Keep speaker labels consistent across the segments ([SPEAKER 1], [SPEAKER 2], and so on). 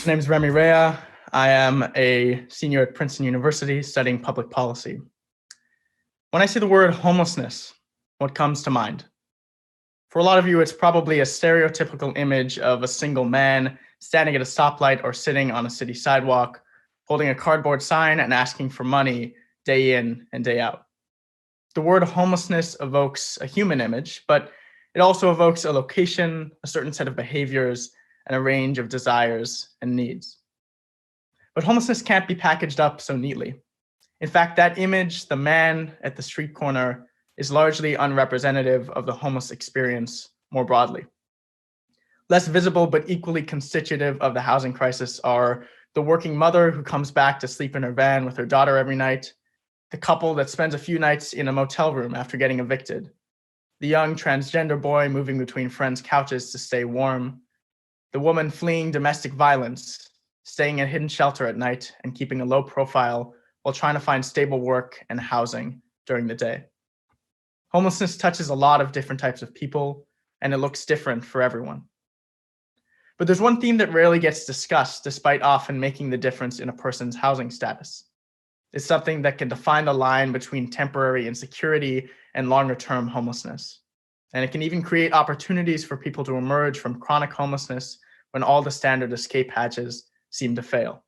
[SPEAKER 1] My name is Remy Rea. I am a senior at Princeton University studying public policy. When I say the word homelessness, what comes to mind? For a lot of you, it's probably a stereotypical image of a single man standing at a stoplight or sitting on a city sidewalk, holding a cardboard sign and asking for money day in and day out. The word homelessness evokes a human image, but it also evokes a location, a certain set of behaviors, and a range of desires and needs. But homelessness can't be packaged up so neatly. In fact, that image, the man at the street corner, is largely unrepresentative of the homeless experience more broadly. Less visible but equally constitutive of the housing crisis are the working mother who comes back to sleep in her van with her daughter every night, the couple that spends a few nights in a motel room after getting evicted, the young transgender boy moving between friends' couches to stay warm, the woman fleeing domestic violence, staying in hidden shelter at night and keeping a low profile while trying to find stable work and housing during the day. Homelessness touches a lot of different types of people, and it looks different for everyone. But there's one theme that rarely gets discussed, despite often making the difference in a person's housing status. It's something that can define the line between temporary insecurity and longer-term homelessness. And it can even create opportunities for people to emerge from chronic homelessness when all the standard escape hatches seem to fail.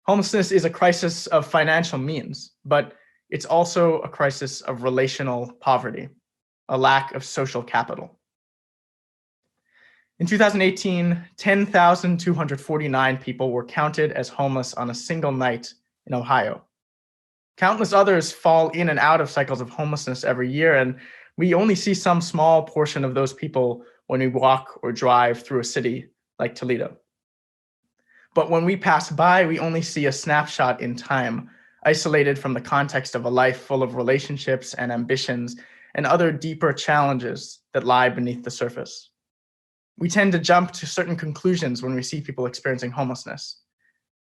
[SPEAKER 1] Homelessness is a crisis of financial means, but it's also a crisis of relational poverty, a lack of social capital. In 2018, 10,249 people were counted as homeless on a single night in Ohio. Countless others fall in and out of cycles of homelessness every year, and we only see some small portion of those people when we walk or drive through a city like Toledo. But when we pass by, we only see a snapshot in time, isolated from the context of a life full of relationships and ambitions and other deeper challenges that lie beneath the surface. We tend to jump to certain conclusions when we see people experiencing homelessness.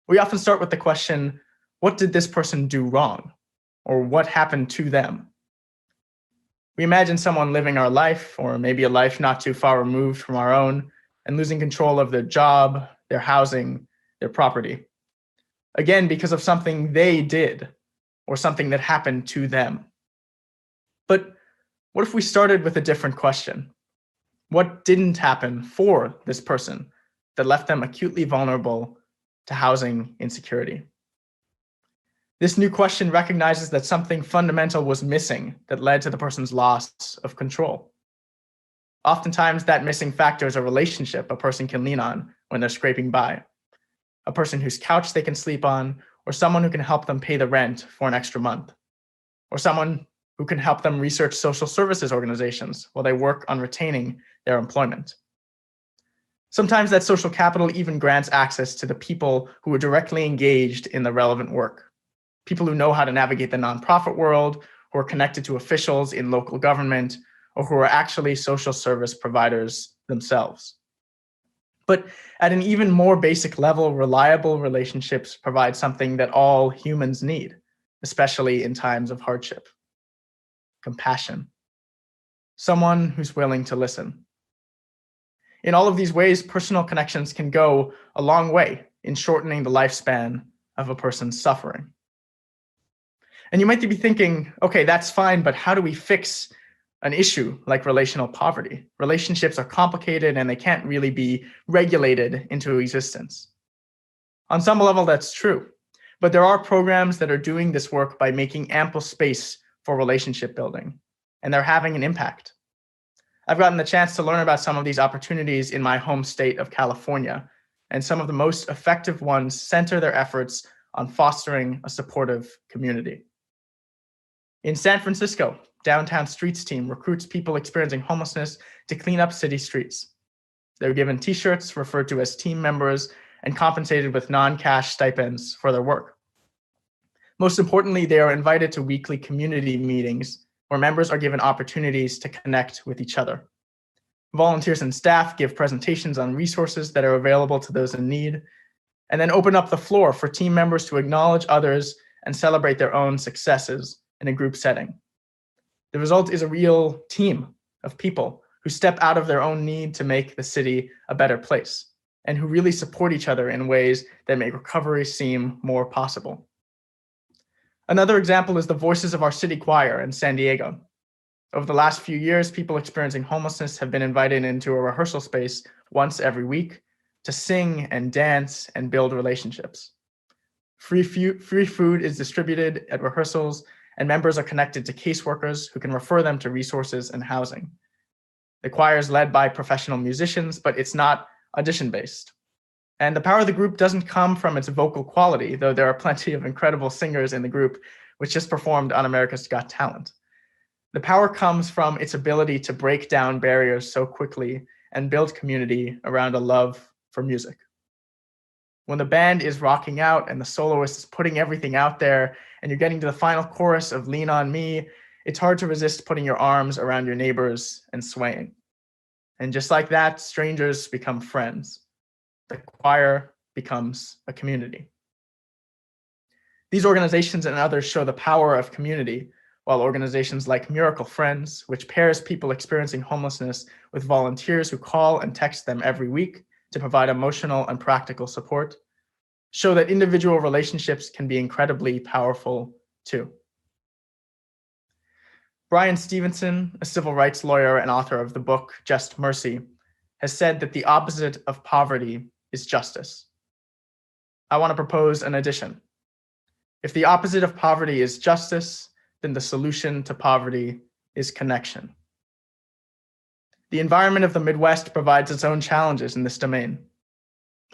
[SPEAKER 1] We often start with the question, what did this person do wrong? Or what happened to them? We imagine someone living our life, or maybe a life not too far removed from our own, and losing control of their job, their housing, their property. Again, because of something they did, or something that happened to them. But what if we started with a different question? What didn't happen for this person that left them acutely vulnerable to housing insecurity? This new question recognizes that something fundamental was missing that led to the person's loss of control. Oftentimes, that missing factor is a relationship a person can lean on when they're scraping by. A person whose couch they can sleep on, or someone who can help them pay the rent for an extra month, or someone who can help them research social services organizations while they work on retaining their employment. Sometimes that social capital even grants access to the people who are directly engaged in the relevant work. People who know how to navigate the nonprofit world, who are connected to officials in local government, or who are actually social service providers themselves. But at an even more basic level, reliable relationships provide something that all humans need, especially in times of hardship. Compassion. Someone who's willing to listen. In all of these ways, personal connections can go a long way in shortening the lifespan of a person's suffering. And you might be thinking, okay, that's fine, but how do we fix an issue like relational poverty? Relationships are complicated and they can't really be regulated into existence. On some level, that's true, but there are programs that are doing this work by making ample space for relationship building, and they're having an impact. I've gotten the chance to learn about some of these opportunities in my home state of California, and some of the most effective ones center their efforts on fostering a supportive community. In San Francisco, Downtown Streets team recruits people experiencing homelessness to clean up city streets. They're given t-shirts referred to as team members and compensated with non-cash stipends for their work. Most importantly, they are invited to weekly community meetings where members are given opportunities to connect with each other. Volunteers and staff give presentations on resources that are available to those in need, and then open up the floor for team members to acknowledge others and celebrate their own successes in a group setting. The result is a real team of people who step out of their own need to make the city a better place. and who really support each other in ways that make recovery seem more possible. Another example is the Voices of Our City Choir in San Diego. Over the last few years, people experiencing homelessness have been invited into a rehearsal space once every week to sing and dance and build relationships. Free food is distributed at rehearsals, and members are connected to caseworkers who can refer them to resources and housing. The choir is led by professional musicians, but it's not audition-based. And the power of the group doesn't come from its vocal quality, though there are plenty of incredible singers in the group, which just performed on America's Got Talent. The power comes from its ability to break down barriers so quickly and build community around a love for music. When the band is rocking out and the soloist is putting everything out there and you're getting to the final chorus of Lean on Me, it's hard to resist putting your arms around your neighbors and swaying. And just like that, strangers become friends. The choir becomes a community. These organizations and others show the power of community, while organizations like Miracle Friends, which pairs people experiencing homelessness with volunteers who call and text them every week to provide emotional and practical support, show that individual relationships can be incredibly powerful too. Brian Stevenson, a civil rights lawyer and author of the book Just Mercy, has said that the opposite of poverty is justice. I want to propose an addition. If the opposite of poverty is justice, then the solution to poverty is connection. The environment of the Midwest provides its own challenges in this domain.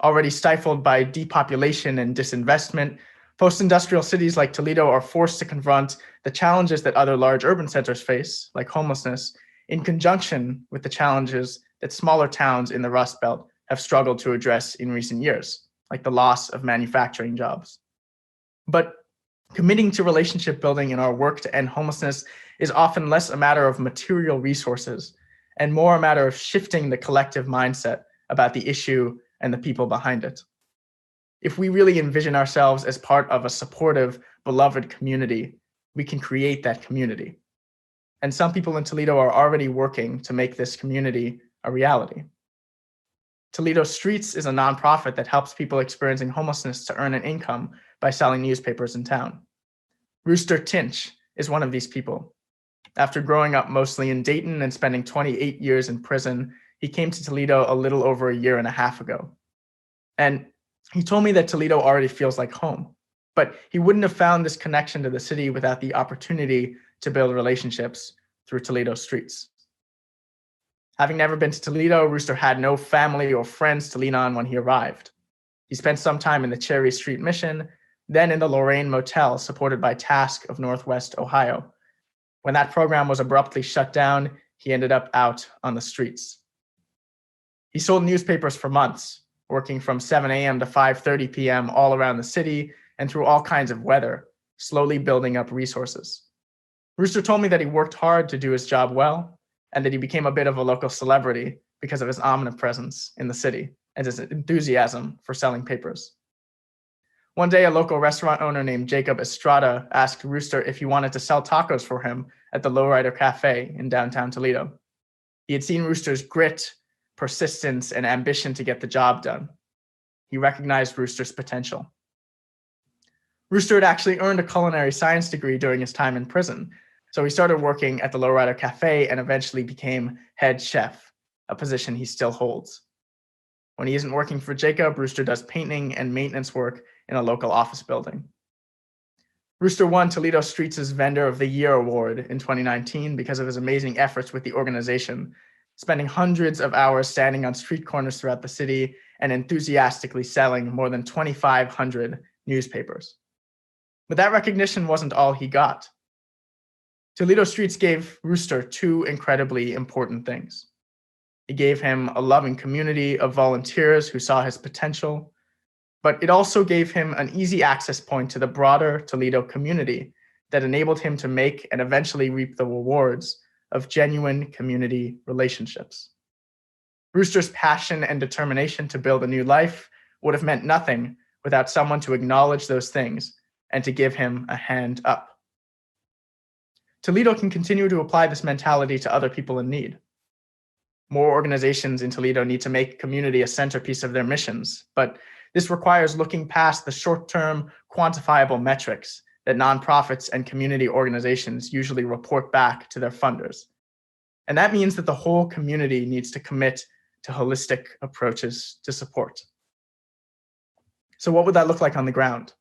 [SPEAKER 1] Already stifled by depopulation and disinvestment, post-industrial cities like Toledo are forced to confront the challenges that other large urban centers face, like homelessness, in conjunction with the challenges that smaller towns in the Rust Belt have struggled to address in recent years, like the loss of manufacturing jobs. But committing to relationship building in our work to end homelessness is often less a matter of material resources and more a matter of shifting the collective mindset about the issue and the people behind it. If we really envision ourselves as part of a supportive, beloved community, we can create that community. And some people in Toledo are already working to make this community a reality. Toledo Streets is a nonprofit that helps people experiencing homelessness to earn an income by selling newspapers in town. Rooster Tinch is one of these people. After growing up mostly in Dayton and spending 28 years in prison, he came to Toledo a little over a year and a half ago. And he told me that Toledo already feels like home, but he wouldn't have found this connection to the city without the opportunity to build relationships through Toledo Streets. Having never been to Toledo, Rooster had no family or friends to lean on when he arrived. He spent some time in the Cherry Street Mission, then in the Lorraine Motel supported by Task of Northwest Ohio. When that program was abruptly shut down, he ended up out on the streets. He sold newspapers for months, working from 7 a.m. to 5:30 p.m. all around the city and through all kinds of weather, slowly building up resources. Rooster told me that he worked hard to do his job well, and that he became a bit of a local celebrity because of his omnipresence in the city and his enthusiasm for selling papers. One day, a local restaurant owner named Jacob Estrada asked Rooster if he wanted to sell tacos for him at the Lowrider Cafe in downtown Toledo. He had seen Rooster's grit, persistence, and ambition to get the job done. He recognized Rooster's potential. Rooster had actually earned a culinary science degree during his time in prison, so he started working at the Lowrider Cafe and eventually became head chef, a position he still holds. When he isn't working for Jacob, Rooster does painting and maintenance work in a local office building. Rooster won Toledo Streets' Vendor of the Year award in 2019 because of his amazing efforts with the organization, spending hundreds of hours standing on street corners throughout the city and enthusiastically selling more than 2,500 newspapers. But that recognition wasn't all he got. Toledo Streets gave Rooster two incredibly important things. It gave him a loving community of volunteers who saw his potential, but it also gave him an easy access point to the broader Toledo community that enabled him to make and eventually reap the rewards of genuine community relationships. Rooster's passion and determination to build a new life would have meant nothing without someone to acknowledge those things and to give him a hand up. Toledo can continue to apply this mentality to other people in need. More organizations in Toledo need to make community a centerpiece of their missions, but this requires looking past the short-term quantifiable metrics that nonprofits and community organizations usually report back to their funders. And that means that the whole community needs to commit to holistic approaches to support. So what would that look like on the ground?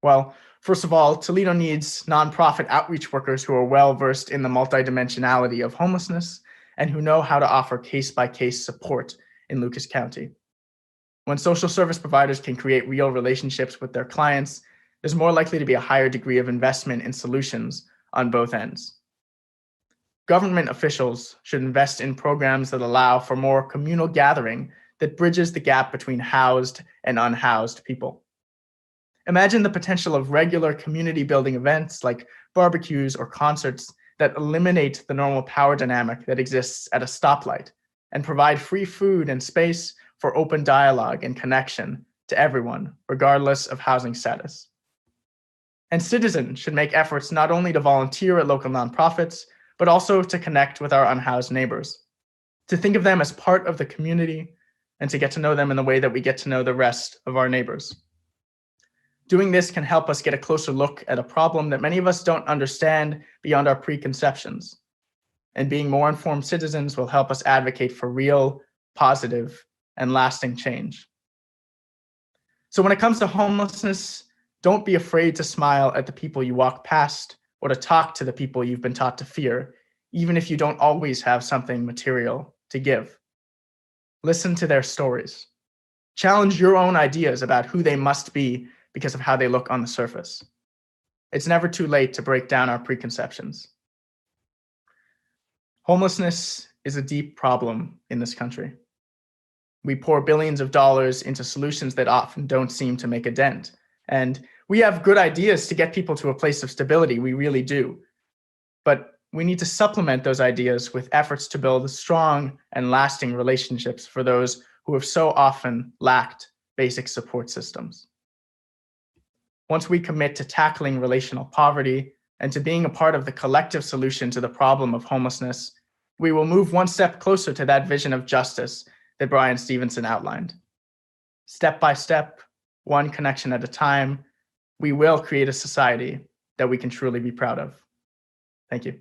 [SPEAKER 1] Well, first of all, Toledo needs nonprofit outreach workers who are well-versed in the multidimensionality of homelessness and who know how to offer case-by-case support in Lucas County. When social service providers can create real relationships with their clients, there's more likely to be a higher degree of investment in solutions on both ends. Government officials should invest in programs that allow for more communal gathering that bridges the gap between housed and unhoused people. Imagine the potential of regular community building events like barbecues or concerts that eliminate the normal power dynamic that exists at a stoplight and provide free food and space for open dialogue and connection to everyone, regardless of housing status. And citizens should make efforts not only to volunteer at local nonprofits, but also to connect with our unhoused neighbors, to think of them as part of the community and to get to know them in the way that we get to know the rest of our neighbors. Doing this can help us get a closer look at a problem that many of us don't understand beyond our preconceptions. And being more informed citizens will help us advocate for real, positive, and lasting change. So when it comes to homelessness, don't be afraid to smile at the people you walk past or to talk to the people you've been taught to fear, even if you don't always have something material to give. Listen to their stories. Challenge your own ideas about who they must be because of how they look on the surface. It's never too late to break down our preconceptions. Homelessness is a deep problem in this country. We pour billions of dollars into solutions that often don't seem to make a dent. And we have good ideas to get people to a place of stability, we really do. But we need to supplement those ideas with efforts to build strong and lasting relationships for those who have so often lacked basic support systems. Once we commit to tackling relational poverty and to being a part of the collective solution to the problem of homelessness, we will move one step closer to that vision of justice that Brian Stevenson outlined. Step by step, one connection at a time, we will create a society that we can truly be proud of. Thank you.